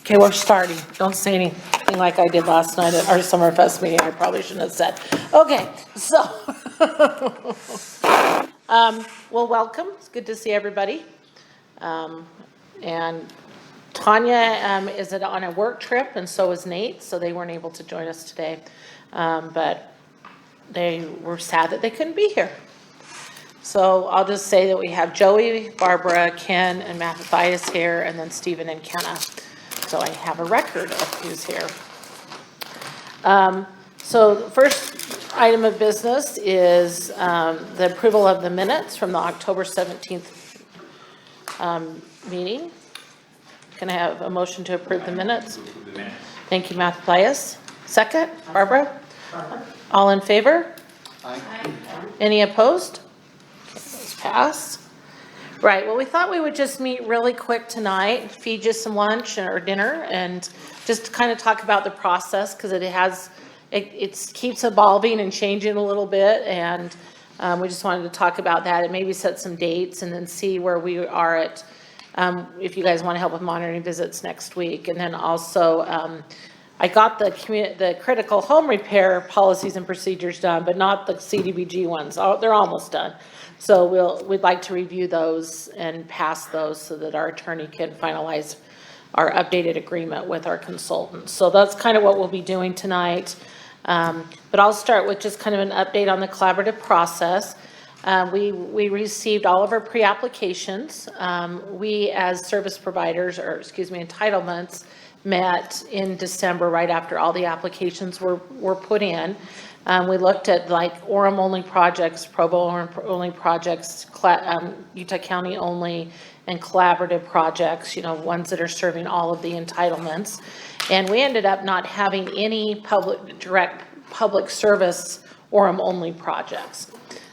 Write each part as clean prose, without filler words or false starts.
Okay, we're starting. Don't say anything like I did last night at our Summerfest meeting. I probably shouldn't have said. Okay, so, well, welcome. It's good to see everybody. And Tanya is on a work trip, and so is Nate, so they weren't able to join us today. But they were sad that they couldn't be here. So I'll just say that we have Joey, Barbara, Ken, and Mattathias here, and then Stephen and Kenneth. So I have a record of who's here. So the first item of business is the approval of the minutes from the October 17th meeting. Can I have a motion to approve the minutes? Thank you, Mattathias. Second, Barbara? All in favor? Aye. Any opposed? Okay, those pass. Right, well, we thought we would just meet really quick tonight, feed you some lunch or dinner, and just kind of talk about the process, because it keeps evolving and changing a little bit, and we just wanted to talk about that and maybe set some dates and then see where we are at, if you guys want to help with monitoring visits next week. And then also, I got the critical home repair policies and procedures done, but not the CDBG ones. They're almost done. So we'd like to review those and pass those so that our attorney can finalize our updated agreement with our consultants. So that's kind of what we'll be doing tonight. But I'll start with just kind of an update on the collaborative process. We received all of our pre-applications. We as service providers, or excuse me, entitlements, met in December right after all the applications were put in. We looked at like Orem only projects, Provo Orem only projects, Utah County only, and collaborative projects, ones that are serving all of the entitlements. And we ended up not having any direct public service Orem only projects.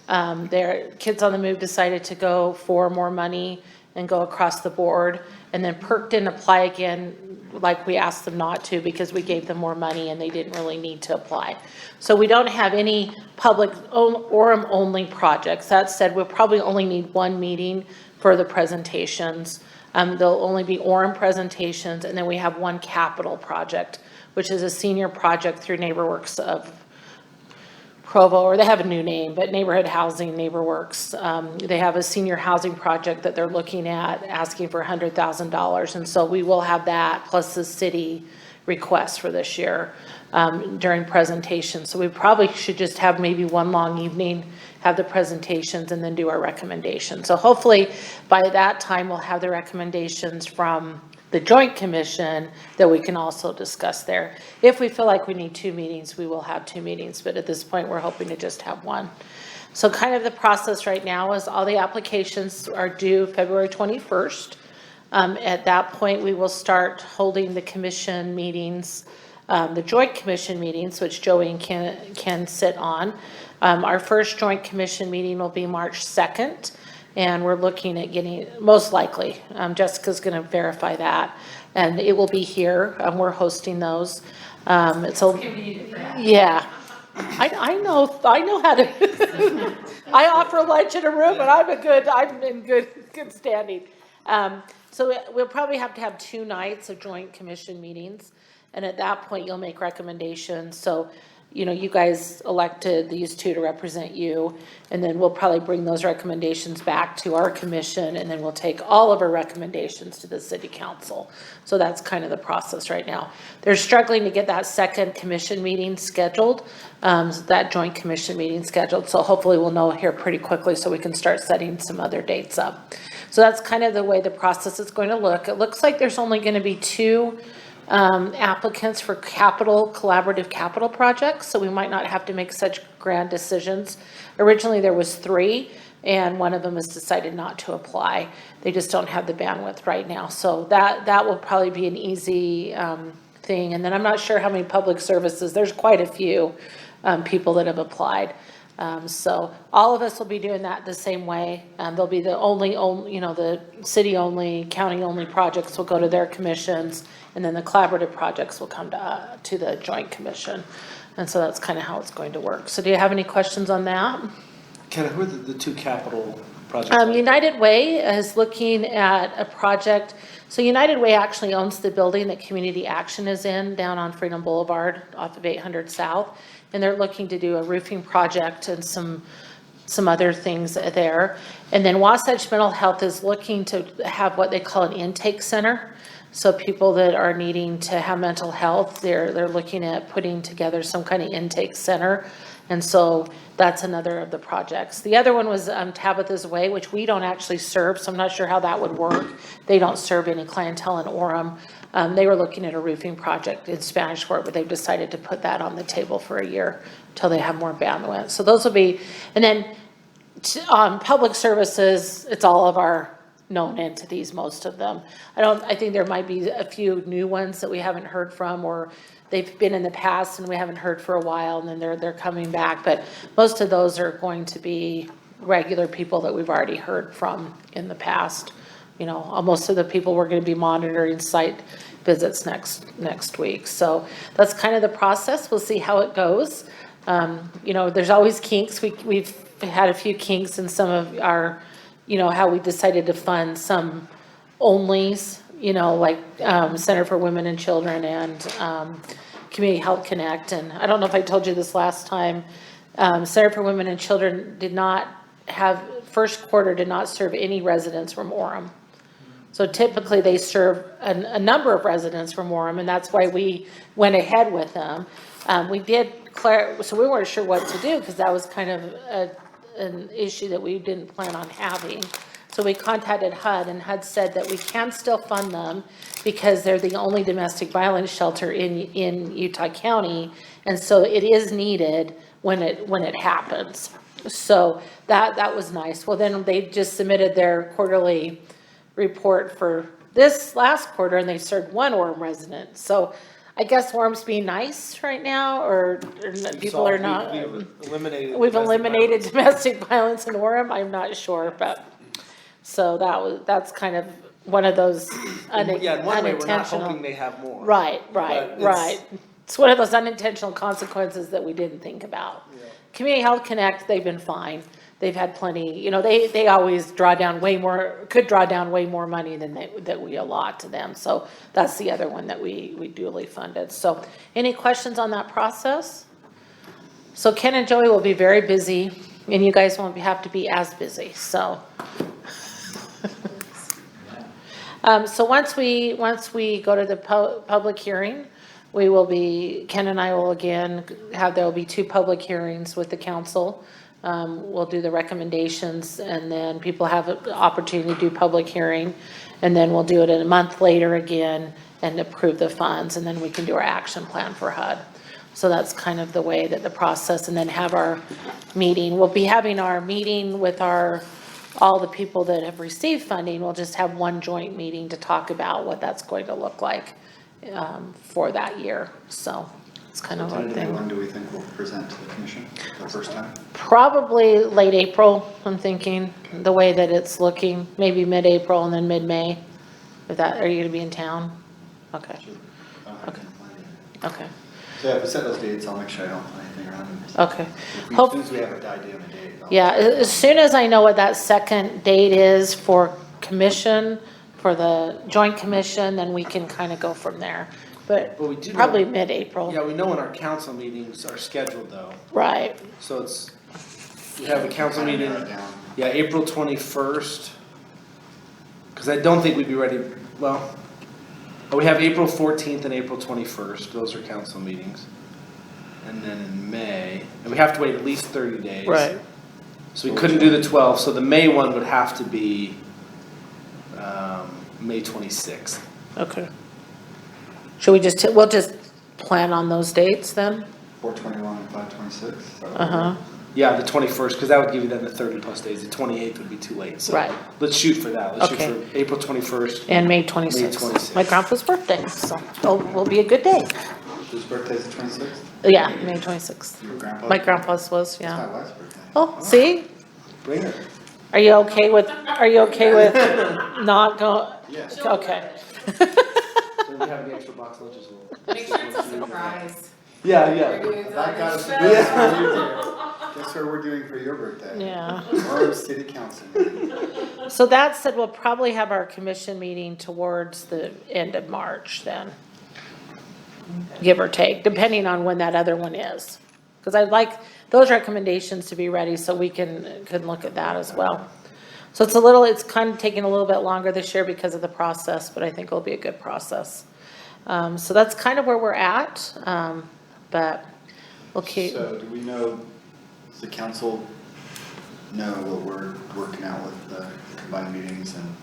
Their Kids on the Move decided to go for more money and go across the board, and then PERC didn't apply again like we asked them not to, because we gave them more money and they didn't really need to apply. So we don't have any public Orem only projects. That said, we'll probably only need one meeting for the presentations. There'll only be Orem presentations, and then we have one capital project, which is a senior project through NeighborWorks of Provo, or they have a new name, but Neighborhood Housing, NeighborWorks. They have a senior housing project that they're looking at, asking for $100,000. And so we will have that plus the city request for this year during presentation. So we probably should just have maybe one long evening, have the presentations, and then do our recommendations. So hopefully by that time, we'll have the recommendations from the Joint Commission that we can also discuss there. If we feel like we need two meetings, we will have two meetings, but at this point, we're hoping to just have one. So kind of the process right now is all the applications are due February 21st. At that point, we will start holding the commission meetings, the Joint Commission meetings, which Joey and Ken can sit on. Our first Joint Commission meeting will be March 2nd. And we're looking at getting, most likely, Jessica's going to verify that, and it will be here. We're hosting those. Yeah, I know how to. I offer lunch in a room, and I'm in good standing. So we'll probably have to have 2 nights of Joint Commission meetings, and at that point, you'll make recommendations. So, you guys elected these 2 to represent you, and then we'll probably bring those recommendations back to our commission, and then we'll take all of our recommendations to the city council. So that's kind of the process right now. They're struggling to get that second commission meeting scheduled, that Joint Commission meeting scheduled. So hopefully we'll know here pretty quickly so we can start setting some other dates up. So that's kind of the way the process is going to look. It looks like there's only going to be 2 applicants for collaborative capital projects, so we might not have to make such grand decisions. Originally there was 3, and one of them has decided not to apply. They just don't have the bandwidth right now, so that will probably be an easy thing. And then I'm not sure how many public services. There's quite a few people that have applied. So all of us will be doing that the same way. They'll be the only, the city only, county only projects will go to their commissions, and then the collaborative projects will come to the Joint Commission. And so that's kind of how it's going to work. So do you have any questions on that? Kenneth, who are the 2 capital project? United Way is looking at a project. So United Way actually owns the building that Community Action is in down on Freedom Boulevard off of 800 South. And they're looking to do a roofing project and some other things there. And then Wasatch Mental Health is looking to have what they call an intake center. So people that are needing to have mental health, they're looking at putting together some kind of intake center. And so that's another of the projects. The other one was Tabitha's Way, which we don't actually serve, so I'm not sure how that would work. They don't serve any clientele in Orem. They were looking at a roofing project in Spanish Fort, but they've decided to put that on the table for a year until they have more bandwidth. So those will be, and then public services, it's all of our known entities, most of them. I think there might be a few new ones that we haven't heard from, or they've been in the past and we haven't heard for a while, and then they're coming back. But most of those are going to be regular people that we've already heard from in the past. You know, most of the people we're going to be monitoring site visits next week. So that's kind of the process. We'll see how it goes. You know, there's always kinks. We've had a few kinks in some of our, you know, how we decided to fund some onlys, you know, like Center for Women and Children and Community Health Connect. And I don't know if I told you this last time, Center for Women and Children did not have, first quarter did not serve any residents from Orem. So typically they serve a number of residents from Orem, and that's why we went ahead with them. We did so we weren't sure what to do because that was kind of an issue that we didn't plan on having. So we contacted HUD, and HUD said that we can still fund them because they're the only domestic violence shelter in Utah County, and so it is needed when it happens. So that was nice. Well, then they just submitted their quarterly report for this last quarter, and they served one Orem resident. So I guess Orem's being nice right now, or people are not. We've eliminated domestic violence in Orem. I'm not sure, but so that's kind of one of those Yeah, in one way, we're not unintentional. hoping they have more. Right. It's one of those unintentional consequences that we didn't think about. Yeah. Community Health Connect, they've been fine. They've had plenty, you know, they always could draw down way more money than that we allot to them. So that's the other one that we duly funded. So any questions on that process? So Ken and Joey will be very busy, and you guys won't have to be as busy, so. So once we go to the public hearing, Ken and I will again there will be 2 public hearings with the council. We'll do the recommendations, and then people have an opportunity to do public hearing, and then we'll do it a month later again and approve the funds, and then we can do our action plan for HUD. So that's kind of the way that the process, and then have our meeting. We'll be having our meeting with all the people that have received funding. We'll just have one joint meeting to talk about what that's going to look like for that year. So it's kind of one thing. When do we think we'll present to the commission the first time? Probably late April, I'm thinking, the way that it's looking, maybe mid-April and then mid-May. Are you gonna be in town? Okay, Okay. okay, So yeah, if we set those dates, I'll make sure I don't put anything around it. okay. As soon as we have a idea on a date. Yeah, as soon as I know what that second date is for commission, for the joint commission, then we can kind of go from there. But we do probably mid-April. Yeah, we know when our council meetings are scheduled though. Right. So we have a council meeting, yeah, April 21st. Because I don't think we'd be ready, well, we have April 14th and April 21st. Those are council meetings. And then in May, and we have to wait at least 30 days. Right. So we couldn't do the 12th, so the May one would have to be May 26th. Okay. Should we we'll just plan on those dates then? 4/21 and 5/26. Uh-huh. Yeah, the 21st, because that would give you then the 30 plus days. The 28th would be too late. So Right. let's shoot for that. Let's Okay. shoot for April 21st. And May 26th. May 26th. My grandpa's birthday, so will be a good day. Whose birthday's the 26th? Yeah, May 26th. Your grandpa? My grandpa's was, It's yeah. my wife's birthday. Oh, see? Bring her. Are you okay with not going? Yes. Okay. So we have the extra box lunches. Make sure it's a surprise. Yeah. We're doing That got us that. to do this for you, dear. Guess what we're doing for your birthday? Yeah. Orem City Council meeting. So that said, we'll probably have our commission meeting towards the end of March then. Give or take, depending on when that other one is. Because I'd like those recommendations to be ready so we can look at that as well. So it's kind of taking a little bit longer this year because of the process, but I think it'll be a good process. So that's kind of where we're at, but we'll keep. So do we know, does the council know what we're working out with the combined meetings and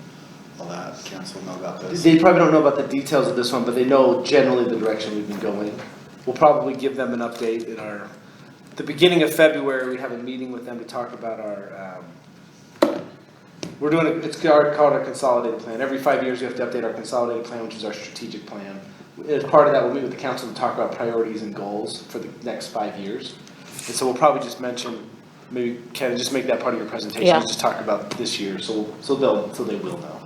all that? Council know about this? They probably don't know about the details of this one, but they know generally the direction we've been going. We'll probably give them an update in the beginning of February. We have a meeting with them to talk about it's called our consolidated plan. Every 5 years we have to update our consolidated plan, which is our strategic plan. As part of that, we'll meet with the council to talk about priorities and goals for the next 5 years. And so we'll probably just mention, maybe Kenneth, just make that part of your presentation, Yeah. just talk about this year, so they will know.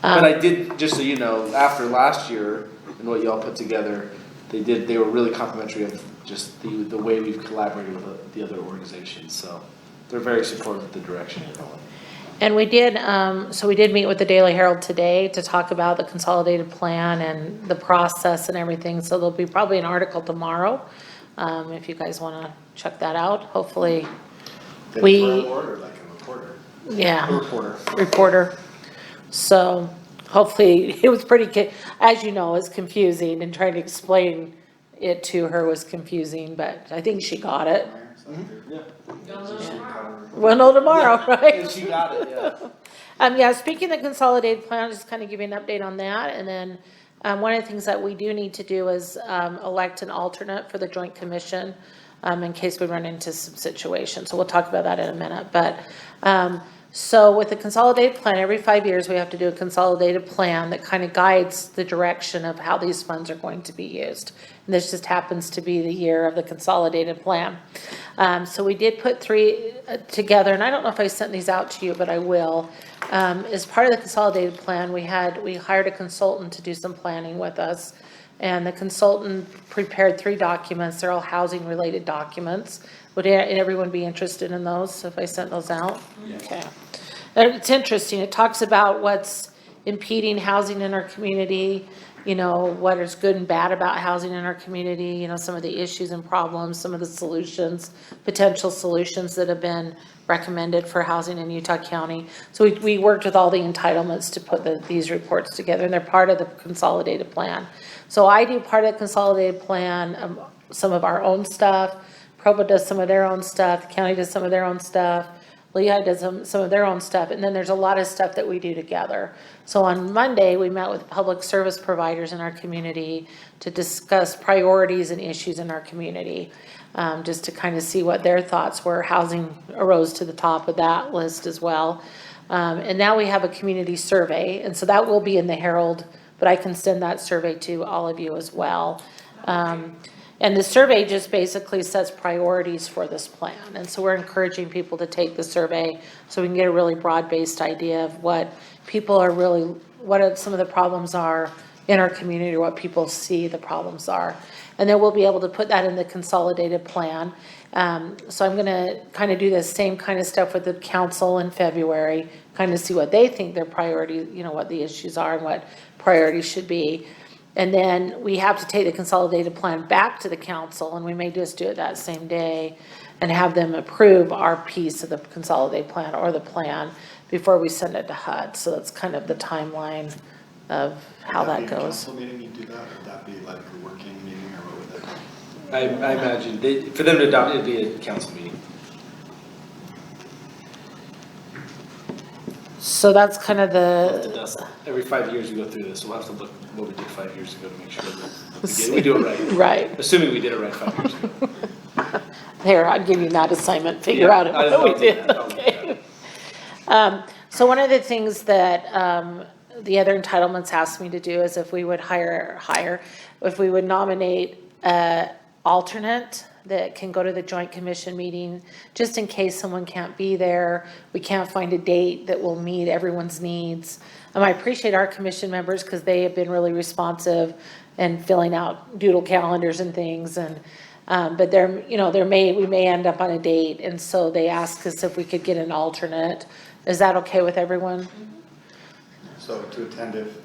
But I did, just so you know, after last year and what y'all put together, they were really complimentary of just the way we've collaborated with the other organizations, so they're very supportive of the direction you're going. And we did, so we did meet with the Daily Herald today to talk about the consolidated plan and the process and everything, so there'll be probably an article tomorrow, if you guys wanna check that out, hopefully. Did We- it for a board or like a reporter? Yeah. A Reporter. So hopefully, it was as you know, it's confusing, and trying to explain it to her was confusing, but I think she got it. Yeah. We'll know tomorrow, right? And she got it, yeah. Yeah, speaking of the consolidated plan, I'll just kind of give you an update on that, and then, one of the things that we do need to do is, elect an alternate for the joint commission, in case we run into some situations, so we'll talk about that in a minute, but, so with the consolidated plan, every 5 years, we have to do a consolidated plan that kind of guides the direction of how these funds are going to be used. And this just happens to be the year of the consolidated plan. So we did put three together, and I don't know if I sent these out to you, but I will. As part of the consolidated plan, we hired a consultant to do some planning with us. And the consultant prepared 3 documents. They're all housing related documents. Would everyone be interested in those if I sent those out? Okay. It's interesting. It talks about what's impeding housing in our community, what is good and bad about housing in our community, some of the issues and problems, some of the solutions, potential solutions that have been recommended for housing in Utah County. So we worked with all the entitlements to put these reports together, and they're part of the consolidated plan. So I do part of the consolidated plan, some of our own stuff. Provo does some of their own stuff, the county does some of their own stuff, Lehigh does some of their own stuff, and then there's a lot of stuff that we do together. So on Monday, we met with public service providers in our community to discuss priorities and issues in our community, just to kind of see what their thoughts were. Housing arose to the top of that list as well. And now we have a community survey, and so that will be in the Herald, but I can send that survey to all of you as well. And the survey just basically sets priorities for this plan. And so we're encouraging people to take the survey so we can get a really broad-based idea of what some of the problems are in our community, or what people see the problems are. And then we'll be able to put that in the consolidated plan. So I'm gonna kind of do the same kind of stuff with the council in February, kind of see what they think their priorities, what the issues are and what priorities should be. And then we have to take the consolidated plan back to the council, and we may just do it that same day and have them approve our piece of the consolidated plan or the plan before we send it to HUD. So that's kind of the timeline of how that goes. Would that be a council meeting, you do that, or would that be like a working meeting, or what would that be? I imagine, for them to adopt it, it'd be a council meeting. So that's kind of Every 5 years we go through this, we'll have to look what we did 5 years ago to make sure that we do it right. right. Assuming we did it right 5 years ago. Here, I'm giving you that assignment, figure out what we did, okay. So one of the things that, the other entitlements asked me to do is if we would if we would nominate an alternate that can go to the joint commission meeting, just in case someone can't be there, we can't find a date that will meet everyone's needs. I appreciate our commission members because they have been really responsive and filling out doodle calendars and things, and But we may end up on a date, and so they asked us if we could get an alternate. Is that okay with everyone? So to attend if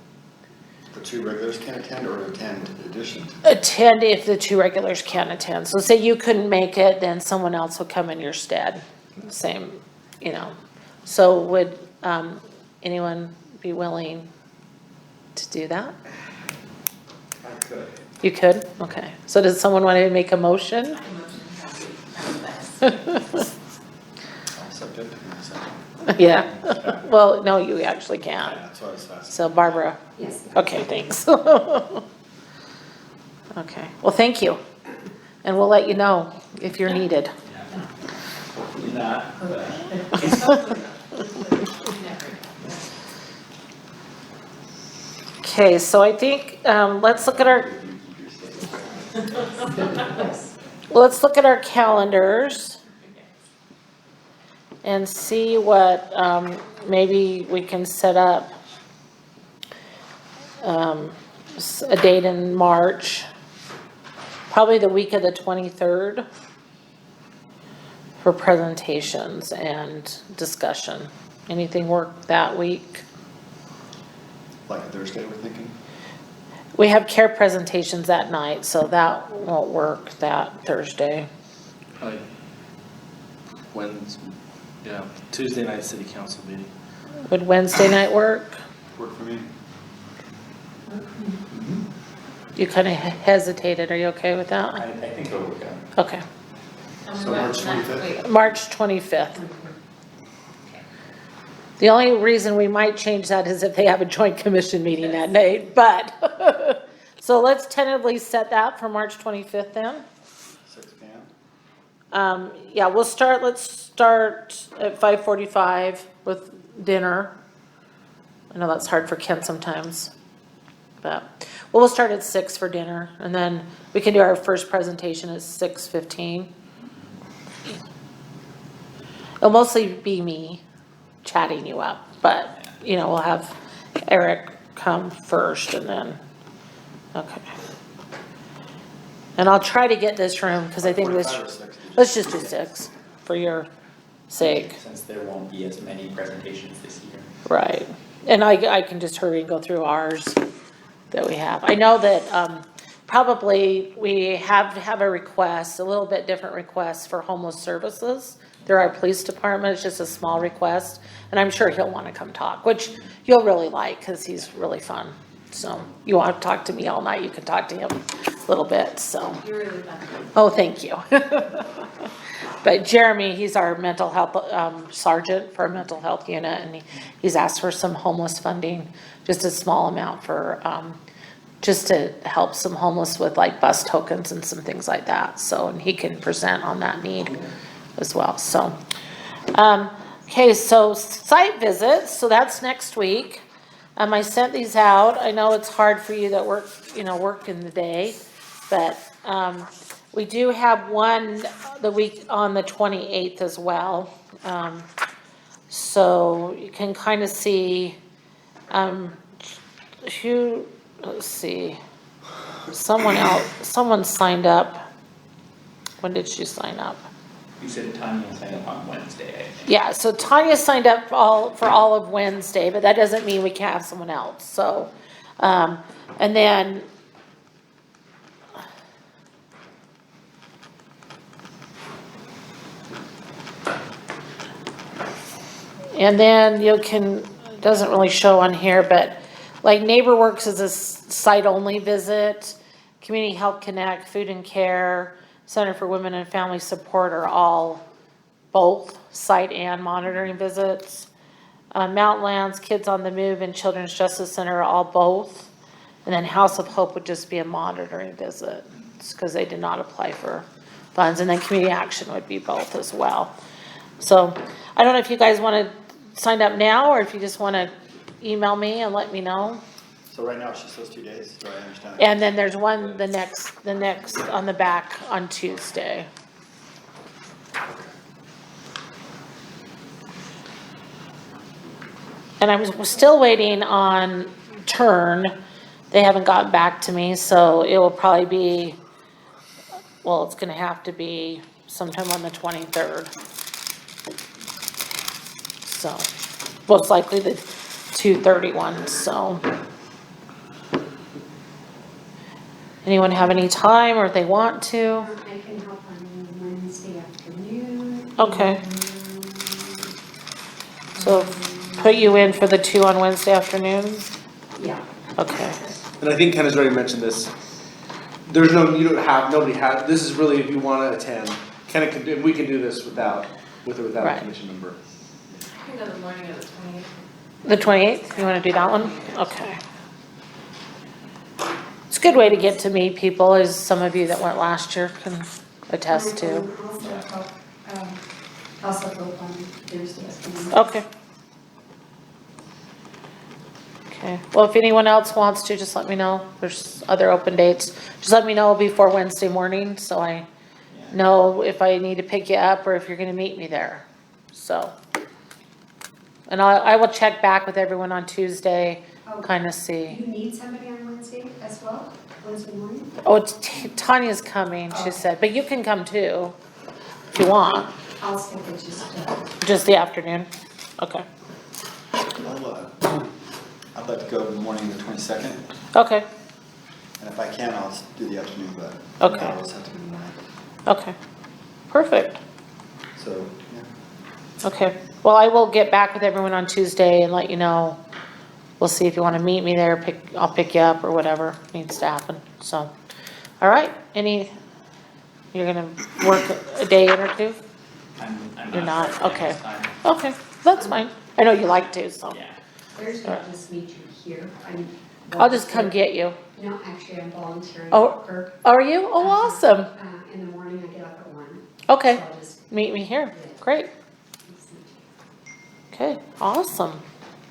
the two regulars can't attend, or attend in addition to? Attend if the two regulars can't attend. So say you couldn't make it, then someone else will come in your stead. Same, So would, anyone be willing to do that? I could. You could? Okay. So does someone want to make a motion? Subject to consent. Yeah. Well, no, you actually Yeah, can't. that's what I was asking. So Barbara? Yes. Okay, thanks. Okay, well, thank you. And we'll let you know if you're needed. Not, Okay, so I think, let's look at our calendars and see what, maybe we can set up a date in March, probably the week of the 23rd, for presentations and discussion. Anything work that week? Like a Thursday, we're thinking? We have care presentations that night, so that won't work that Thursday. Like Tuesday night city council meeting. Would Wednesday night work? Work for me. You kind of hesitated. Are you okay with that? I think it'll work out. Okay. So March 25th? March 25th. The only reason we might change that is if they have a joint commission meeting that night, but, so let's tentatively set that for March 25th then. 6 p.m.? Yeah, let's start at 5:45 with dinner. I know that's hard for Ken sometimes, but, we'll start at 6 for dinner, and then we can do our first presentation at 6:15. It'll mostly be me chatting you up, but, we'll have Eric come first and then, okay. And I'll try to get this room, because I think 45 or 6? let's just do 6 for your sake. Since there won't be as many presentations this year. Right, and I can just hurry and go through ours that we have. I know that, probably we have a request, a little bit different request for homeless services. They're our police department, it's just a small request, and I'm sure he'll want to come talk, which you'll really like, because he's really fun. So, you want to talk to me all night, you can talk to him a little bit, so. You're really fun. Oh, thank you. But Jeremy, he's our mental health, sergeant for our mental health unit, and he's asked for some homeless funding, just a small amount for, just to help some homeless with like bus tokens and some things like that, so, and he can present on that need as well, so. Okay, so site visits, so that's next week. I sent these out. I know it's hard for you that work in the day, but, we do have one the week on the 28th as well. So you can kind of see, let's see, someone signed up. When did she sign up? You said Tanya signed up on Wednesday, I think. Yeah, so Tanya signed up for all of Wednesday, but that doesn't mean we can't have someone else, so, and then, it doesn't really show on here, but like NeighborWorks is a site-only visit, Community Health Connect, Food and Care, Center for Women and Family Support are all both site and monitoring visits. Mountainlands, Kids on the Move, and Children's Justice Center are all both. And then House of Hope would just be a monitoring visit, because they did not apply for funds. And then Community Action would be both as well. So I don't know if you guys want to sign up now, or if you just want to email me and let me know. So right now it's just those 2 days, do I understand? And then there's one the next on the back on Tuesday. And I was still waiting on Turn. They haven't gotten back to me, so it will probably be well, it's gonna have to be sometime on the 23rd. So, most likely the 2:31, so. Anyone have any time or if they want to? I can help on Wednesday afternoon. Okay. So put you in for the 2 on Wednesday afternoon? Yeah. Okay, And I think Ken has already mentioned this. There's no, you don't have, nobody has, this is really if you wanna attend. Ken can do, we can do this without, with or without Right. a commission member. I can go the morning of the 28th. the 28th, you wanna do that one? Okay. It's a good way to get to meet people, as some of you that went last year can attest to. Also help on Thursday afternoon. Okay. Okay, well, if anyone else wants to, just let me know. There's other open dates. Just let me know before Wednesday morning, so I know if I need to pick you up or if you're gonna meet me there, so. And I will check back with everyone on Tuesday, kinda see. You need somebody on Wednesday as well, Wednesday morning? Oh, Tanya's coming, she said, but you can come too, if you want, I'll stick with just the afternoon. Okay, I'd like to go the morning of the 22nd, okay, and if I can, I'll do the afternoon, but Okay. I'll just have to do the morning. okay, perfect. So, yeah. Okay, well, I will get back with everyone on Tuesday and let you know. We'll see if you wanna meet me there, I'll pick you up or whatever needs to happen, so. All right, you're gonna work a day in or two? I'm You're not not, sure okay. next time. Okay, that's fine. I know you like to, so. Yeah. Thursday, I'll just meet you here. I'll just come get you. No, actually, I'm volunteering Oh. at Perk. Are you? Oh, awesome. In the morning, I get up at 1. Okay, So I'll just meet me here. Great. meet you. Okay, awesome.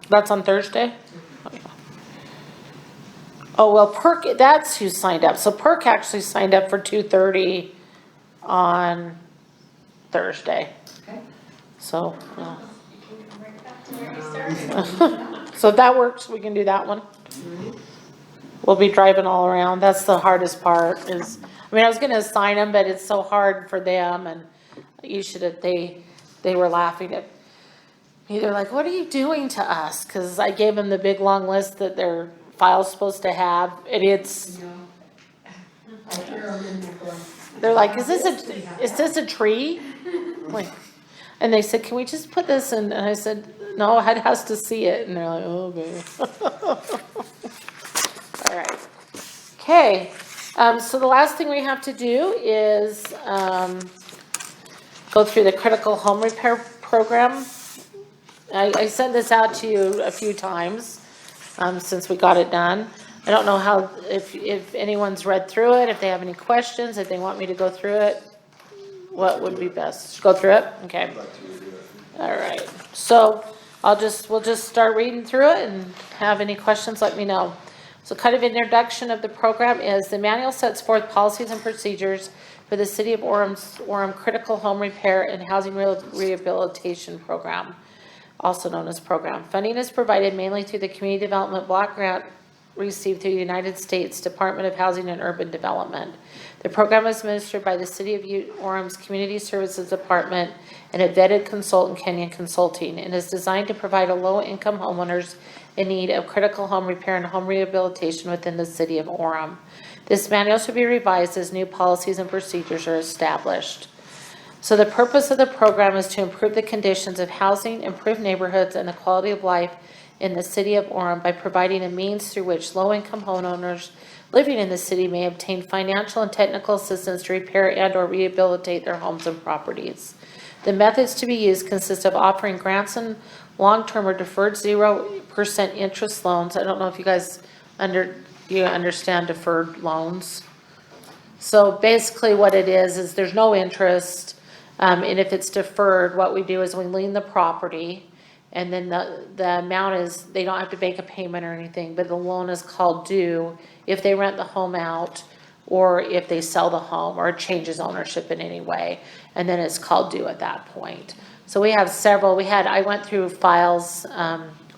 That's on Thursday? Oh, well, Perk, that's who signed up. So Perk actually signed up for 2:30 on Thursday. Okay. So, You can come right back to where you started. so if that works, we can do that one. We'll be driving all around. That's the hardest part is, I mean, I was gonna assign them, but it's so hard for them and you should have, they were laughing at me. They're like, what are you doing to us? Cause I gave them the big long list that their file's supposed to have and it's, You know, I hear them in there going. they're like, is this a tree? Like, and they said, can we just put this in? And I said, no, it has to see it. And they're like, oh, okay. All right. Okay, so the last thing we have to do is, go through the critical home repair program. I sent this out to you a few times, since we got it done. I don't know how, if anyone's read through it, if they have any questions, if they want me to go through it, what would be best? Go through it? Okay. I'd like to review it. All right, so we'll just start reading through it and have any questions, let me know. So kind of introduction of the program is the manual sets forth policies and procedures for the City of Orem Critical Home Repair and Housing Rehabilitation Program, also known as program. Funding is provided mainly through the Community Development Block Grant received through the United States Department of Housing and Urban Development. The program is administered by the City of Orem's Community Services Department and a vetted consultant, Kenneth Consulting, and is designed to provide a low-income homeowners in need of critical home repair and home rehabilitation within the City of Orem. This manual should be revised as new policies and procedures are established. So the purpose of the program is to improve the conditions of housing, improve neighborhoods, and the quality of life in the City of Orem by providing a means through which low-income homeowners living in the city may obtain financial and technical assistance to repair and or rehabilitate their homes and properties. The methods to be used consist of offering grants and long-term or deferred 0% interest loans. I don't know if you guys understand deferred loans. So basically what it is there's no interest, and if it's deferred, what we do is we lien the property, and then the amount is, they don't have to make a payment or anything, but the loan is called due if they rent the home out or if they sell the home or it changes ownership in any way, and then it's called due at that point. So we have several, I went through files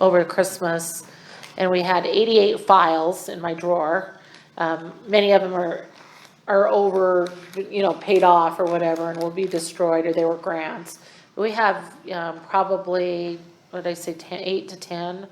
over Christmas, and we had 88 files in my drawer. Many of them are are over, paid off or whatever and will be destroyed, or they were grants. We have, probably, what did I say, 8 to 10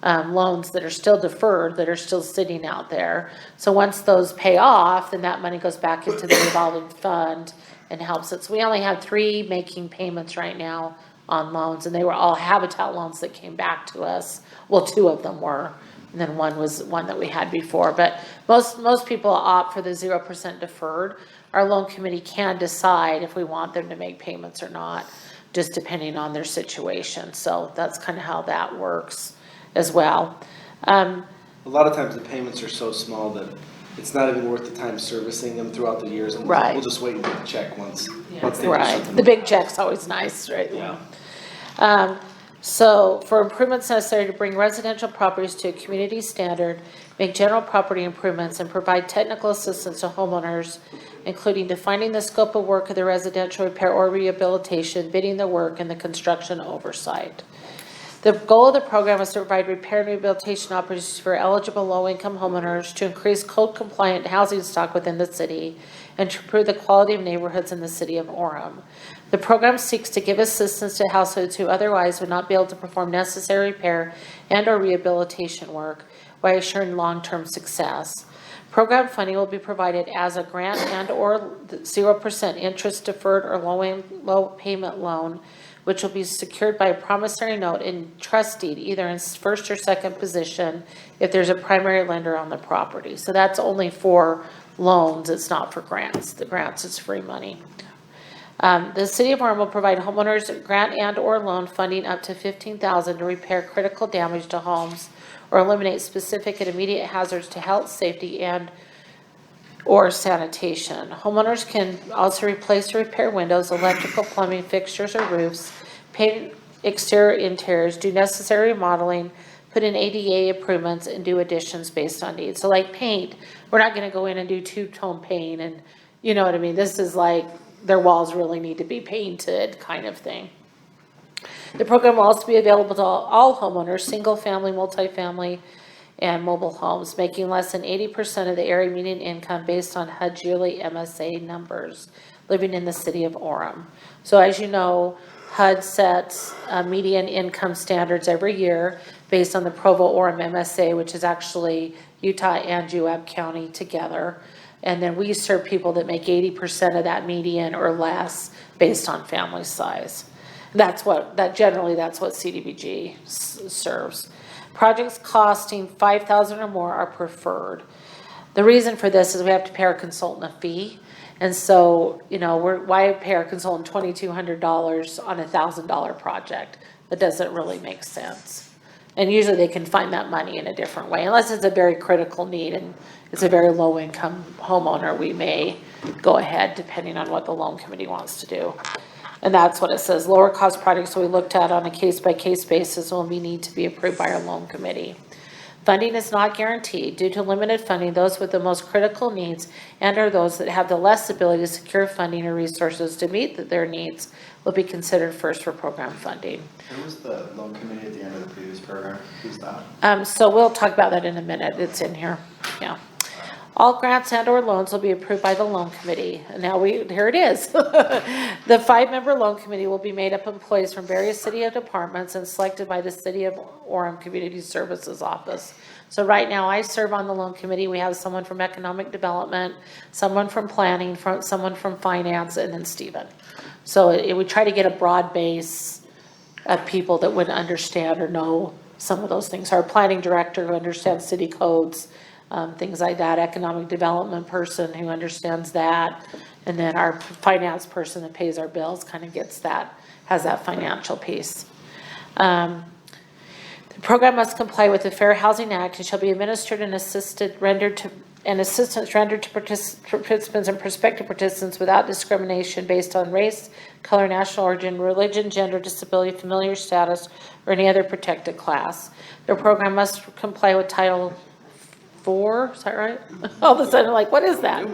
loans that are still deferred, that are still sitting out there. So once those pay off, then that money goes back into the revolving fund and helps it. So we only have 3 making payments right now on loans, and they were all Habitat loans that came back to us. Well, 2 of them were, and then one was one that we had before. But most people opt for the 0% deferred. Our loan committee can decide if we want them to make payments or not, just depending on their situation. So that's kind of how that works as well. A lot of times the payments are so small that it's not even worth the time servicing them throughout the years, and Right. we'll just wait and get the check once they do Right, something. the big check's always nice, right? Yeah. So for improvements necessary to bring residential properties to a community standard, make general property improvements, and provide technical assistance to homeowners, including defining the scope of work of the residential repair or rehabilitation, bidding the work, and the construction oversight. The goal of the program is to provide repair and rehabilitation opportunities for eligible low-income homeowners, to increase code-compliant housing stock within the city, and to improve the quality of neighborhoods in the city of Orem. The program seeks to give assistance to households who otherwise would not be able to perform necessary repair and or rehabilitation work while assuring long-term success. Program funding will be provided as a grant and or 0% interest deferred or low payment loan, which will be secured by a promissory note and trust deed, either in first or second position if there's a primary lender on the property. So that's only for loans, it's not for grants. The grants is free money. The city of Orem will provide homeowners grant and or loan funding up to $15,000 to repair critical damage to homes or eliminate specific and immediate hazards to health, safety, and or sanitation. Homeowners can also replace or repair windows, electrical, plumbing, fixtures, or roofs, paint exterior interiors, do necessary remodeling, put in ADA improvements, and do additions based on needs. So like paint, we're not gonna go in and do two-tone paint and, you know what I mean? This is like, their walls really need to be painted kind of thing. The program will also be available to all homeowners, single-family, multifamily, and mobile homes, making less than 80% of the area median income based on HUD's yearly MSA numbers, living in the city of Orem. So as you know, HUD sets median income standards every year based on the Provo-Orem MSA, which is actually Utah and Juab County together. And then we serve people that make 80% of that median or less based on family size. That's what CDBG serves. Projects costing $5,000 or more are preferred. The reason for this is we have to pay our consultant a fee. And so, why pay our consultant $2,200 on a $1,000 project? That doesn't really make sense. And usually they can find that money in a different way, unless it's a very critical need and it's a very low income homeowner, we may go ahead depending on what the loan committee wants to do. And that's what it says. Lower cost projects we looked at on a case-by-case basis will need to be approved by our loan committee. Funding is not guaranteed. Due to limited funding, those with the most critical needs and or those that have the less ability to secure funding or resources to meet their needs will be considered first for program funding. Who was the loan committee at the end of the previous program? Who's that? So we'll talk about that in a minute. It's in here. Yeah. All grants and or loans will be approved by the loan committee. And now here it is. The 5-member loan committee will be made up of employees from various city departments and selected by the City of Orem Community Services Office. So right now I serve on the loan committee. We have someone from economic development, someone from planning, someone from finance, and then Stephen. So it would try to get a broad base of people that would understand or know some of those things. Our planning director who understands city codes, things like that, economic development person who understands that, and then our finance person that pays our bills kind of gets that, has that financial piece. The program must comply with the Fair Housing Act and shall be administered and assistance rendered to participants and prospective participants without discrimination based on race, color, national origin, religion, gender, disability, familiar status, or any other protected class. The program must comply with Title 4, is that right? All of a sudden, like, what is that?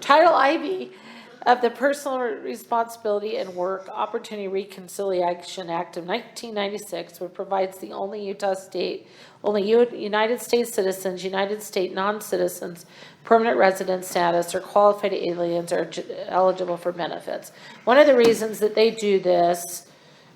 Title IV. of the Personal Responsibility and Work Opportunity Reconciliation Act of 1996, which provides the only United States citizens, United States non-citizens, permanent resident status, or qualified aliens are eligible for benefits. One of the reasons that they do this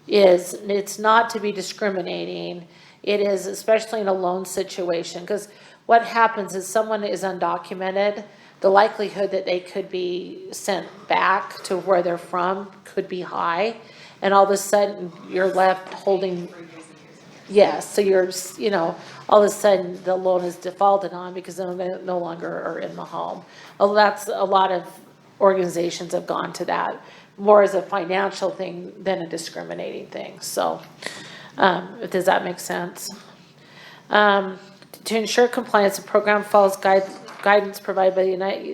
is it's not to be discriminating. It is especially in a loan situation, because what happens is someone is undocumented, the likelihood that they could be sent back to where they're from could be high, and all of a sudden you're left holding. Yes, so you're, all of a sudden the loan is defaulted on because they no longer are in the home. Well, that's a lot of organizations have gone to that, more as a financial thing than a discriminating thing. So, does that make sense? To ensure compliance, the program follows guidance provided by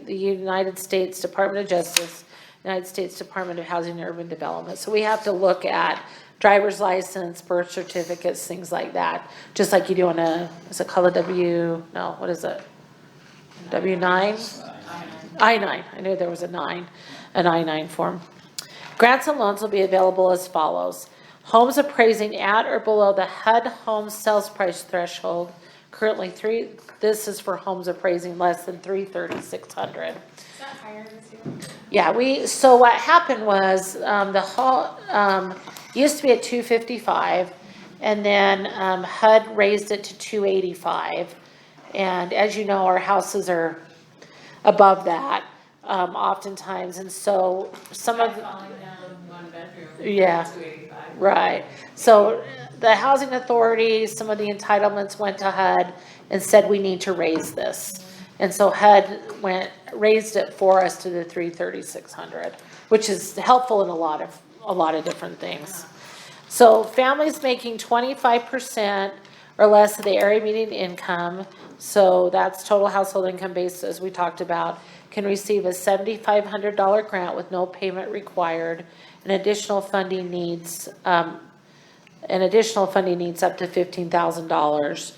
the United States Department of Justice, United States Department of Housing and Urban Development. So we have to look at driver's license, birth certificates, things like that, just like you do on is it called a W9? I-9. I knew there was an I-9 form. Grants and loans will be available as follows. Homes appraising at or below the HUD home sales price threshold, currently this is for homes appraising less than $330,600. Is that higher this year? Yeah, so what happened was, the whole, used to be at $255, and then, HUD raised it to $285. And as you know, our houses are above that, oftentimes, and so some of. Falling down one bedroom. Yeah. 285. Right, so the housing authority, some of the entitlements went to HUD and said we need to raise this. And so HUD raised it for us to the $330,600, which is helpful in a lot of different things. So families making 25% or less of the area median income, so that's total household income base as we talked about, can receive a $7,500 grant with no payment required. Additional funding needs up to $15,000.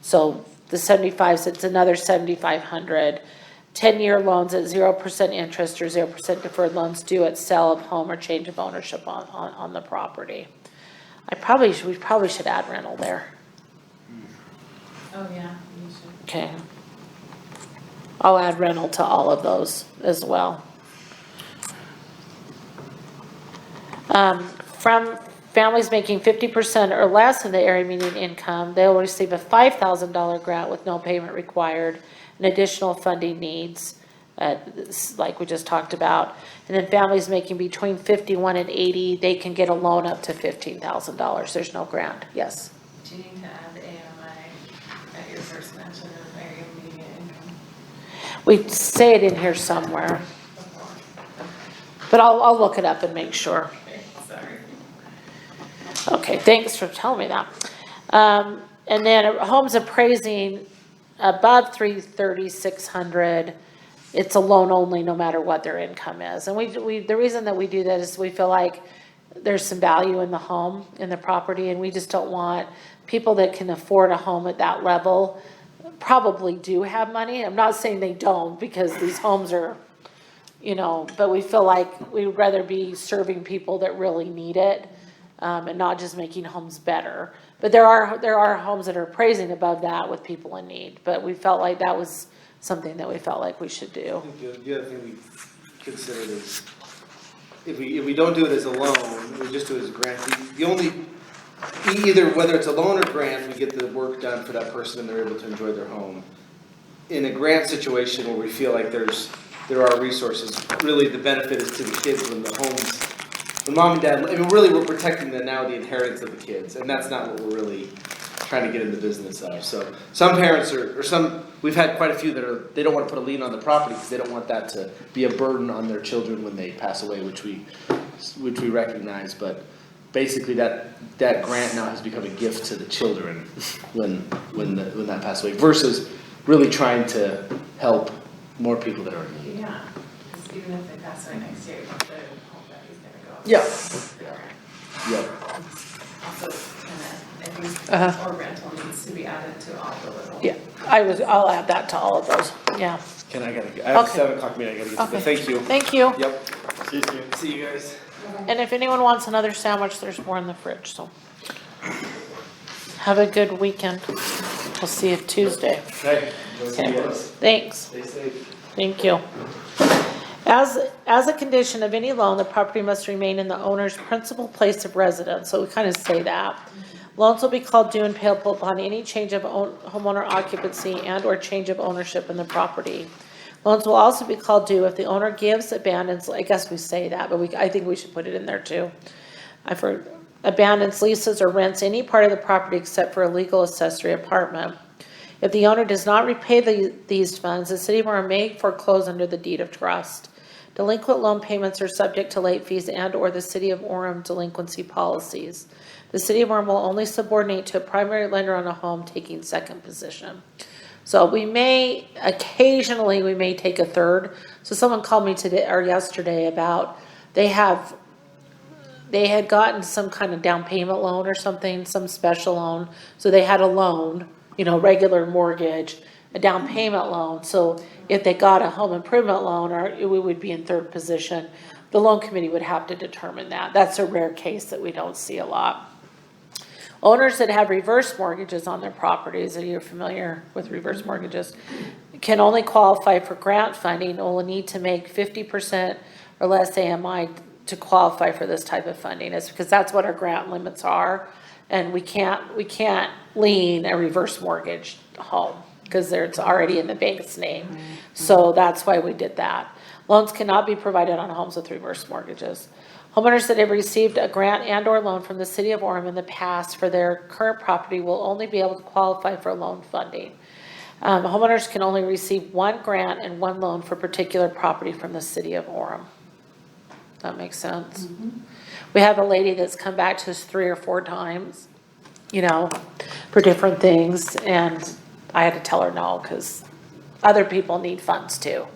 So the 75, it's another 7,500. 10-year loans at 0% interest or 0% deferred loans due at sale of home or change of ownership on the property. We probably should add rental there. Oh, yeah, you should. Okay. I'll add rental to all of those as well. From families making 50% or less of the area median income, they will receive a $5,000 grant with no payment required and additional funding needs, like we just talked about. And then families making between 51 and 80, they can get a loan up to $15,000. There's no grant. Yes. Do you need to add the AMI at your first mention of area median income? We say it in here somewhere, but I'll look it up and make sure. Okay, sorry. Okay, thanks for telling me that. And then homes appraising above $330,600, it's a loan only no matter what their income is. And the reason that we do that is we feel like there's some value in the home, in the property, and we just don't want people that can afford a home at that level probably do have money. I'm not saying they don't, because these homes are, but we feel like we would rather be serving people that really need it. And not just making homes better. But there are homes that are appraising above that with people in need. But we felt like that was something that we felt like we should do. I think the other thing we considered is, if we don't do it as a loan, we just do it as a grant, either whether it's a loan or grant, we get the work done for that person and they're able to enjoy their home. In a grant situation where we feel like there are resources, really the benefit is to the kids when mom and dad, really we're protecting the inheritance of the kids, and that's not what we're really trying to get in the business of. So some parents we've had quite a few they don't want to put a lien on the property because they don't want that to be a burden on their children when they pass away, which we recognize. But basically that grant now has become a gift to the children when that passed away, versus really trying to help more people that are in need. Yeah, because even if they pass away next year, the home value's gonna go up. Yeah. Yep. Also, I think, or rental needs to be added to all the little. Yeah, I'll add that to all of those, yeah. And I have a Okay. 7 o'clock meeting I gotta get to, Okay. but thank you. Thank you. Yep, See you soon. see you guys. And if anyone wants another sandwich, there's more in the fridge, so. Have a good weekend. We'll see you Tuesday. Okay, see you guys. Thanks. Stay safe. Thank you. As a condition of any loan, the property must remain in the owner's principal place of residence, so we kind of say that. Loans will be called due and payable upon any change of homeowner occupancy and or change of ownership in the property. Loans will also be called due if the owner gives, abandons, I guess we say that, but I think we should put it in there too. Abandons, leases, or rents any part of the property except for a legal accessory apartment. If the owner does not repay these funds, the city of Orem may foreclose under the deed of trust. Delinquent loan payments are subject to late fees and or the city of Orem delinquency policies. The city of Orem will only subordinate to a primary lender on a home taking second position. So we may, occasionally, we may take a third. So someone called me today or yesterday about they had gotten some kind of down payment loan or something, some special loan. So they had a loan, regular mortgage, a down payment loan. So if they got a home improvement loan, we would be in third position. The loan committee would have to determine that. That's a rare case that we don't see a lot. Owners that have reverse mortgages on their properties, are you familiar with reverse mortgages, can only qualify for grant funding and will need to make 50% or less AMI to qualify for this type of funding. It's because that's what our grant limits are, and we can't lien a reverse mortgage home because it's already in the bank's name. So that's why we did that. Loans cannot be provided on homes with reverse mortgages. Homeowners that have received a grant and or loan from the city of Orem in the past for their current property will only be able to qualify for loan funding. Homeowners can only receive one grant and one loan for particular property from the city of Orem. That makes sense. We have a lady that's come back to us 3 or 4 times, for different things, and I had to tell her no, because other people need funds too,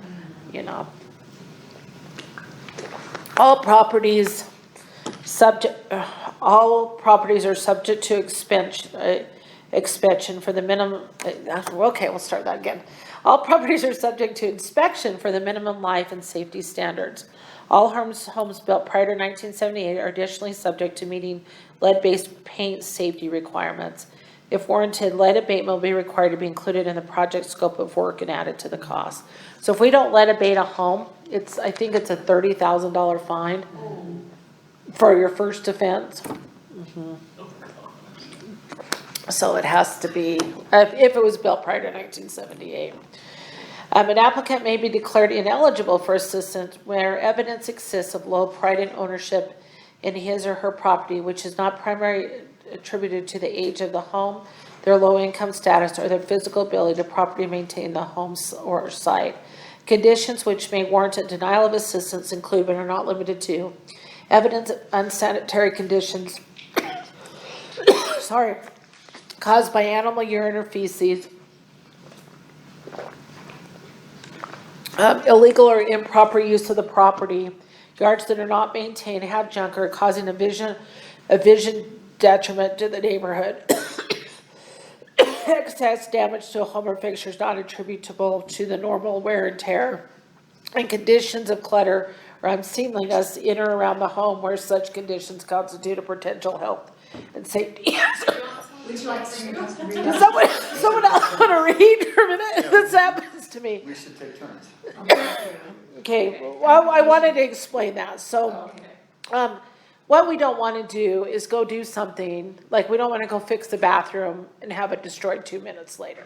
All properties are subject to expansion for the minimum, okay, we'll start that again. All properties are subject to inspection for the minimum life and safety standards. All homes built prior to 1978 are additionally subject to meeting lead-based paint safety requirements. If warranted, lead abatement will be required to be included in the project scope of work and added to the cost. So if we don't lead abate a home, I think it's a $30,000 fine for your first offense. So it has to be, if it was built prior to 1978. An applicant may be declared ineligible for assistance where evidence exists of low pride in ownership in his or her property, which is not primarily attributed to the age of the home, their low income status, or their physical ability to properly maintain the home or site. Conditions which may warrant a denial of assistance include, but are not limited to, evidence of unsanitary conditions caused by animal urine or feces, illegal or improper use of the property, yards that are not maintained, have junk, or causing a vision detriment to the neighborhood. Excess damage to a home or fixture is not attributable to the normal wear and tear, and conditions of clutter or unseemliness in or around the home where such conditions constitute a potential health and safety. Would you like to read? Someone else want to read for a minute? This happens to me. We should take turns. Okay, well, I wanted to explain that. So, what we don't want to do is go do something, like we don't want to go fix the bathroom and have it destroyed 2 minutes later.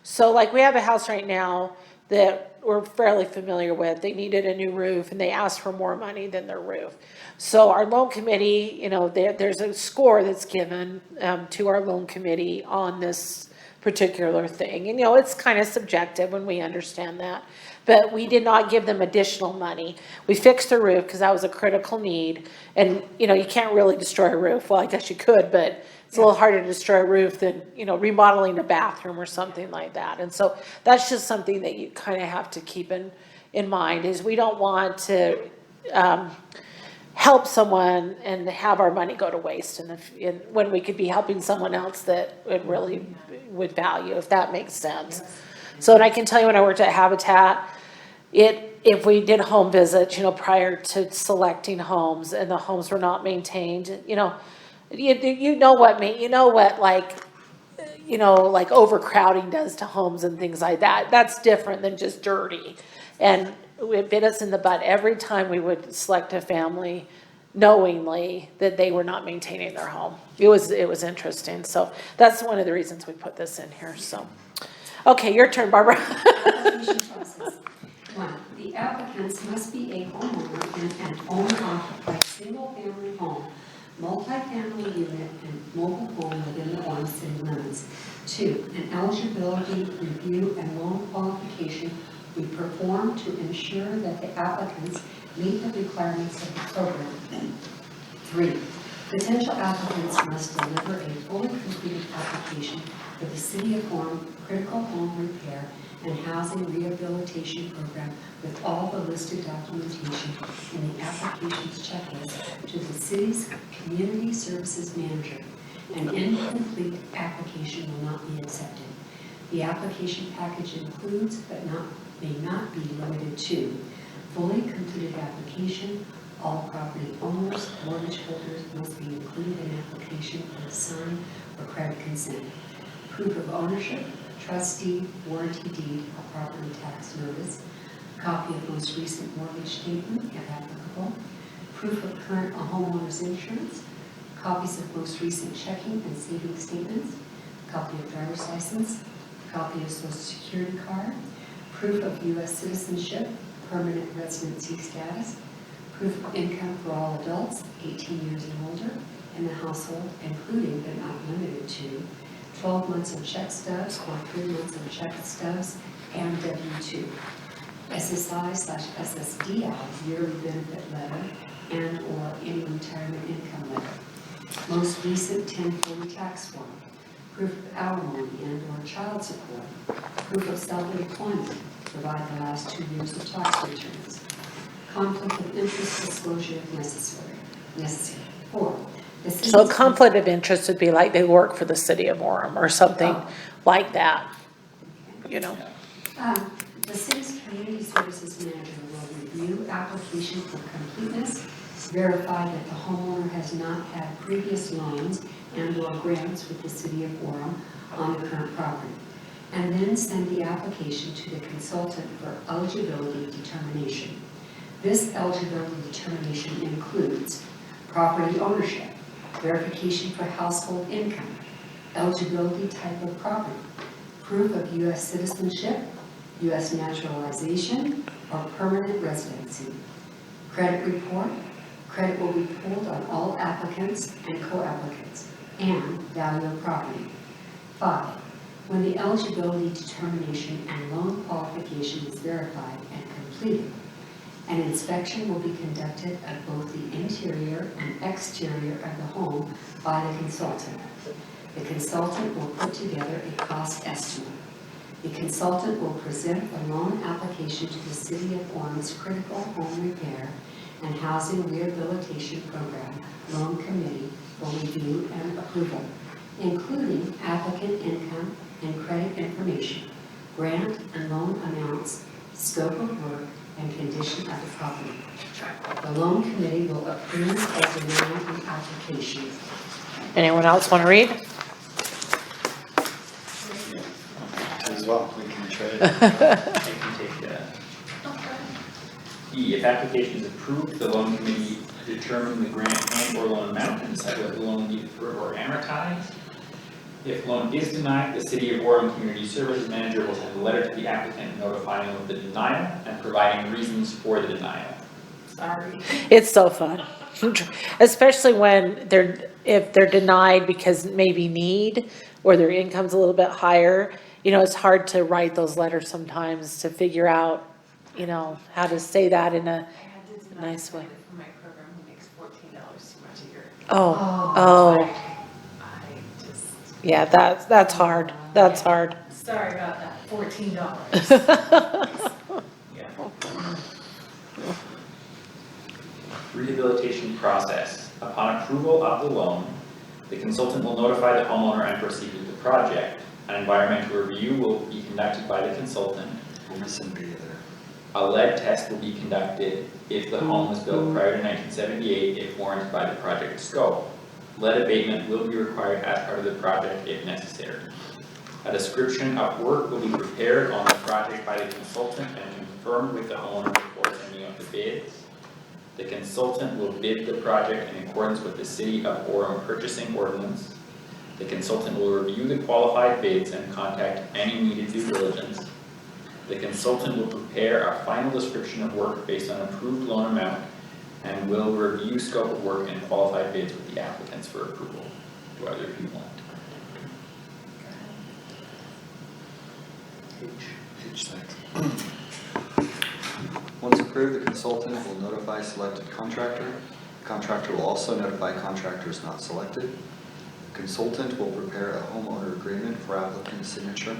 So like we have a house right now that we're fairly familiar with. They needed a new roof and they asked for more money than their roof. So our loan committee, there's a score that's given to our loan committee on this particular thing. And it's kind of subjective when we understand that. But we did not give them additional money. We fixed the roof because that was a critical need. And, you can't really destroy a roof. Well, I guess you could, but it's a little harder to destroy a roof than, remodeling a bathroom or something like that. And so that's just something that you kind of have to keep in mind is we don't want to help someone and have our money go to waste when we could be helping someone else that would really would value, if that makes sense. So, and I can tell you when I worked at Habitat, if we did home visits, prior to selecting homes and the homes were not maintained, you know what, like overcrowding does to homes and things like that. That's different than just dirty. And it bit us in the butt every time we would select a family knowingly that they were not maintaining their home. It was interesting. So that's one of the reasons we put this in here, so. Okay, your turn, Barbara. Application process. 1, the applicants must be a homeowner in an owner-occupied single-family home, multifamily unit, and mobile home within the Orem city limits. 2, an eligibility review and loan qualification we perform to ensure that the applicants meet the requirements of the program. 3, potential applicants must deliver a fully completed application for the City of Orem Critical Home Repair and Housing Rehabilitation Program with all the listed documentation in the application's checklist to the city's Community Services Manager. An incomplete application will not be accepted. The application package includes, but may not be limited to, fully completed application. All property owners, mortgage holders must be included in application for a sign or credit consent. Proof of ownership, trustee, warranty deed, or property tax notice, copy of most recent mortgage statement, if applicable, proof of current homeowner's insurance, copies of most recent checking and savings statements, copy of driver's license, copy of social security card, proof of U.S. citizenship, permanent residency status, proof of income for all adults 18 years and older in the household, including but not limited to 12 months of check stubs or 3 months of check stubs and W-2, SSI/SSDI yearly benefit letter and or any retirement income letter, most recent 1040 tax form, proof of alimony and or child support, proof of self-employment, provide the last 2 years of tax returns, conflict of interest disclosure if necessary. 4, the city's So conflict of interest would be like they work for the city of Orem or something like that, The city's community services manager will review application for completeness, verify that the homeowner has not had previous loans and or grants with the city of Orem on the current property, and then send the application to the consultant for eligibility determination. This eligibility determination includes property ownership, verification for household income, eligibility type of property, proof of U.S. citizenship, U.S. naturalization, or permanent residency, credit report, credit will be pulled on all applicants and co-applicants, and value of property. 5, when the eligibility determination and loan qualification is verified and completed, an inspection will be conducted of both the interior and exterior of the home by the consultant. The consultant will put together a cost estimate. The consultant will present the loan application to the City of Orem's Critical Home Repair and Housing Rehabilitation Program Loan Committee for review and approval, including applicant income and credit information, grant and loan amounts, scope of work, and condition of the property. The loan committee will approve or deny the application. Anyone else want to read? As well, we can trade. I can take that. E, if application is approved, the loan committee determine the grant and or loan amount and decide whether the loan needs deferred or amortized. If loan is denied, the City of Orem Community Services Manager will send a letter to the applicant notifying them of the denial and providing reasons for the denial. Sorry. It's so fun, especially when if they're denied because maybe need or their income's a little bit higher. It's hard to write those letters sometimes to figure out, how to say that in a nice way. For my program who makes $14 too much a year. Oh, I just, yeah, that's hard. That's hard. sorry about that, $14. Yeah. Rehabilitation process. Upon approval of the loan, the consultant will notify the homeowner and proceed with the project. An environmental review will be conducted by the consultant. We're missing B there. A lead test will be conducted if the home was built prior to 1978 if warranted by the project scope. Lead abatement will be required as part of the project if necessary. A description of work will be prepared on the project by the consultant and confirmed with the owner before sending out the bids. The consultant will bid the project in accordance with the City of Orem purchasing ordinance. The consultant will review the qualified bids and contact any needed due diligence. The consultant will prepare a final description of work based on approved loan amount and will review scope of work and qualified bids with the applicants for approval. Do other people want to? H next. Once approved, the consultant will notify selected contractor. The contractor will also notify contractors not selected. The consultant will prepare a homeowner agreement for applicant's signature.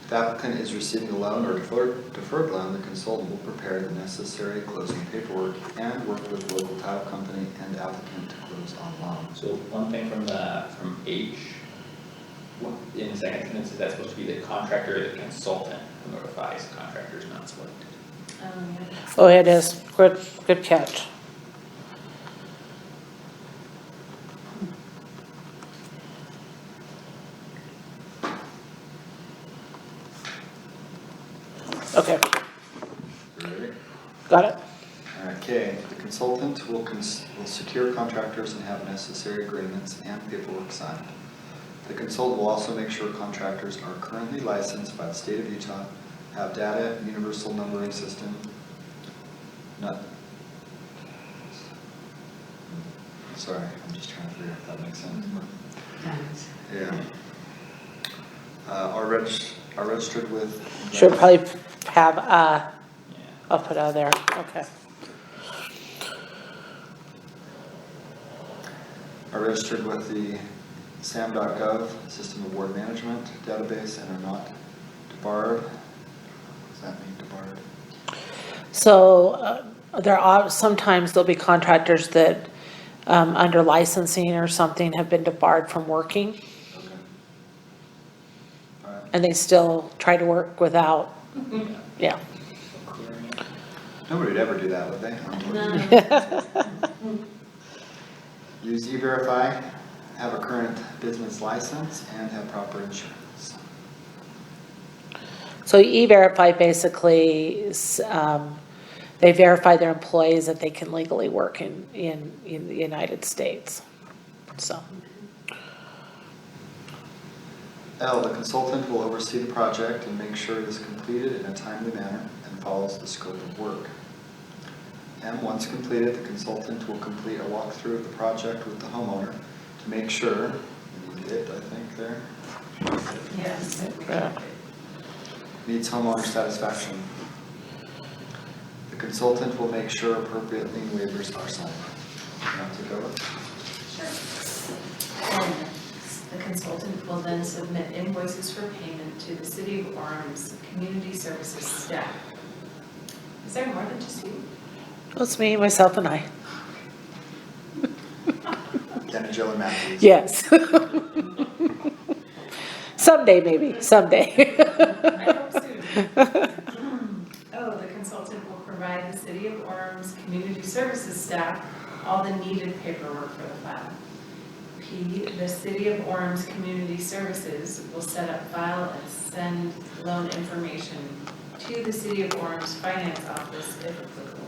If the applicant is receiving a loan or deferred loan, the consultant will prepare the necessary closing paperwork and work with local title company and applicant to close on loan. So one thing from H, in the second sentence, is that supposed to be the contractor or the consultant who notifies contractors not selected? Yeah. Oh, it is. Good catch. Okay, Ready? got it. Okay, the consultant will secure contractors and have necessary agreements and paperwork signed. The consultant will also make sure contractors are currently licensed by the state of Utah, have data universal numbering system, sorry, I'm just trying to figure out if that makes sense. Thanks. Yeah. Are registered with. Should probably have, Yeah. I'll put out there, okay. Are registered with the SAM.gov, System of Award Management database, and are not debarred. What does that mean, debarred? So there are, sometimes there'll be contractors that under licensing or something have been debarred from working, Okay. All right. and they still try to work without, yeah. Clearing it. Nobody would ever do that, would they? No. Use E-Verify, have a current business license, and have proper insurance. So E-Verify basically is, they verify their employees that they can legally work in the United States, so. L, the consultant will oversee the project and make sure it is completed in a timely manner and follows the scope of work. M, once completed, the consultant will complete a walkthrough of the project with the homeowner to make sure, we need it, I think, there, Yes. Yeah. meets homeowner satisfaction. The consultant will make sure appropriate lien waivers are signed. Want to go? Sure. And the consultant will then submit invoices for payment to the City of Orem's Community Services staff. Is there more than just you? It's me, myself, and I. Ken and Jill and Mathews. Yes. Someday, maybe, someday. I hope soon. Oh, the consultant will provide the City of Orem's Community Services staff all the needed paperwork for the file. P, the City of Orem's Community Services will set up file and send loan information to the City of Orem's Finance Office if applicable.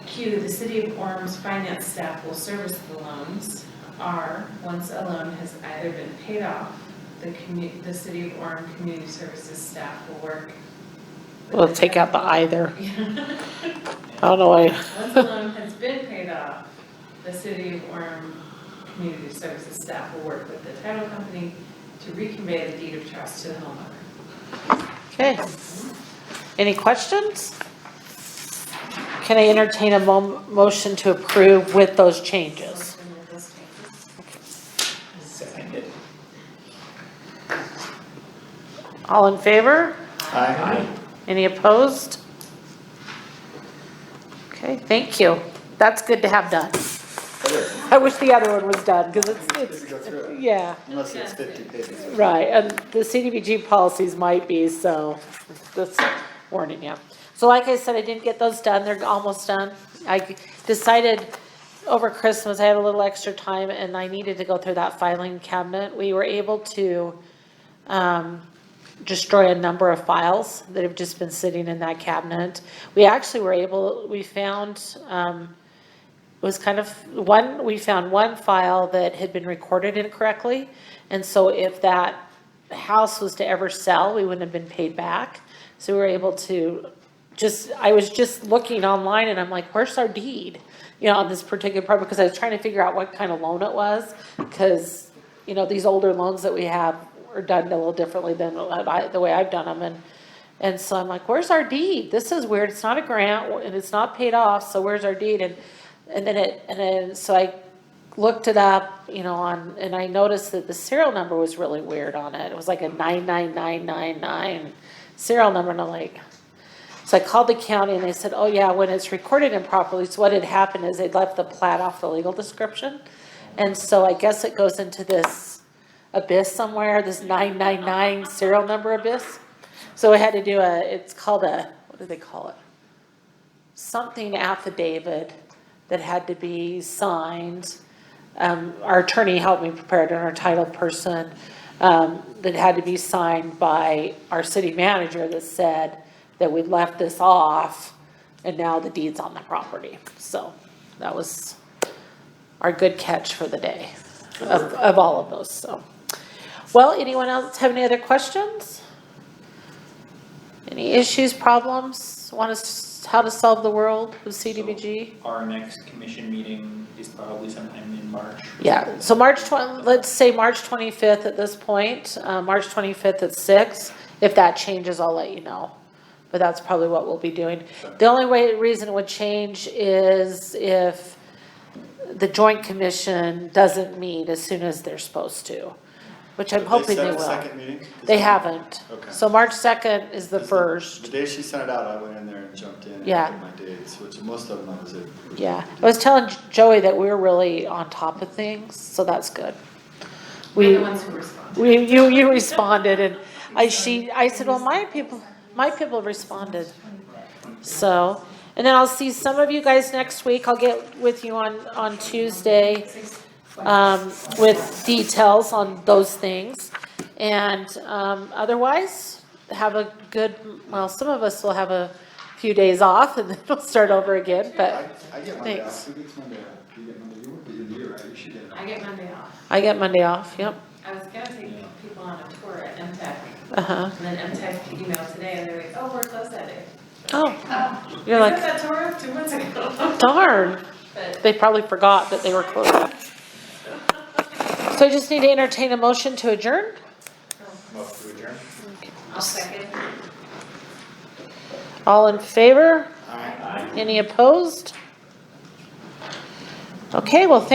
Q, the City of Orem's finance staff will service the loans. R, once a loan has either been paid off, the City of Orem Community Services staff will work. with We'll the take out the title- either. I don't know why. Once a loan has been paid off, the City of Orem Community Services staff will work with the title company to reconvey the deed of trust to the homeowner. Okay. Any questions? Can I entertain a motion to approve with those changes? Motion with those changes. Seconded. All in favor? Aye. Any opposed? Okay, thank you. That's good to have done. I wish the other one was done, cause Just to go through it. yeah, Unless it's 50 pages. right, and the CDBG policies might be, so that's warning you. So like I said, I didn't get those done, they're almost done. I decided over Christmas, I had a little extra time and I needed to go through that filing cabinet. We were able to, destroy a number of files that have just been sitting in that cabinet. We actually we found, it was kind of we found one file that had been recorded incorrectly. And so if that house was to ever sell, we wouldn't have been paid back. So we were able to I was just looking online and I'm like, where's our deed? On this particular property, because I was trying to figure out what kind of loan it was. Because, these older loans that we have are done a little differently than the way I've done them. And so I'm like, where's our deed? This is weird. It's not a grant and it's not paid off. So where's our deed? And then so I looked it up, and I noticed that the serial number was really weird on it. It was like a 99999 serial number. And I'm like, so I called the county and they said, oh yeah, when it's recorded improperly, so what had happened is they'd left the plat off the legal description. And so I guess it goes into this abyss somewhere, this 999 serial number abyss. So I had to do it's called what do they call it? Something affidavit that had to be signed. Our attorney helped me prepare it, and our title person, that had to be signed by our city manager that said that we left this off and now the deed's on the property. So that was our good catch for the day of all of those. So, well, anyone else have any other questions? Any issues, problems? Want us how to solve the world with CDBG? So our next commission meeting is probably sometime in March. Yeah, so let's say March 25th at this point, March 25th at 6. If that changes, I'll let you know. But that's probably what we'll be doing. The only reason it would change is if the Joint Commission doesn't meet as soon as they're supposed to, which I'm hoping they will. They set a second meeting? They haven't. Okay. So March 2nd is the The first. day she sent it out, I went in there and jumped in and Yeah. did my dates, which most of them I was able to. Yeah, I was telling Joey that we're really on top of things, so that's good. We're the ones who respond. You responded, and I said, well, my people responded. So, and then I'll see some of you guys next week. I'll get with you on Tuesday, with details on those things. And, otherwise, have a good, some of us will have a few days off and then we'll start over again, but I get Monday off. thanks. Who gets Monday off? You get Monday, you work the end of the year, right? You should get it. I get Monday off. I get Monday off, yep. I was gonna take people on a tour at MTech, Uh-huh. and then MTech emailed today, and they're like, oh, we're closed that day. Oh, you're I like, set that tour up 2 months ago. darn. But They probably forgot that they were closed. So I just need to entertain a motion to adjourn? Motion to adjourn. I'll second. All in favor? Aye. Any opposed? Okay, well, thank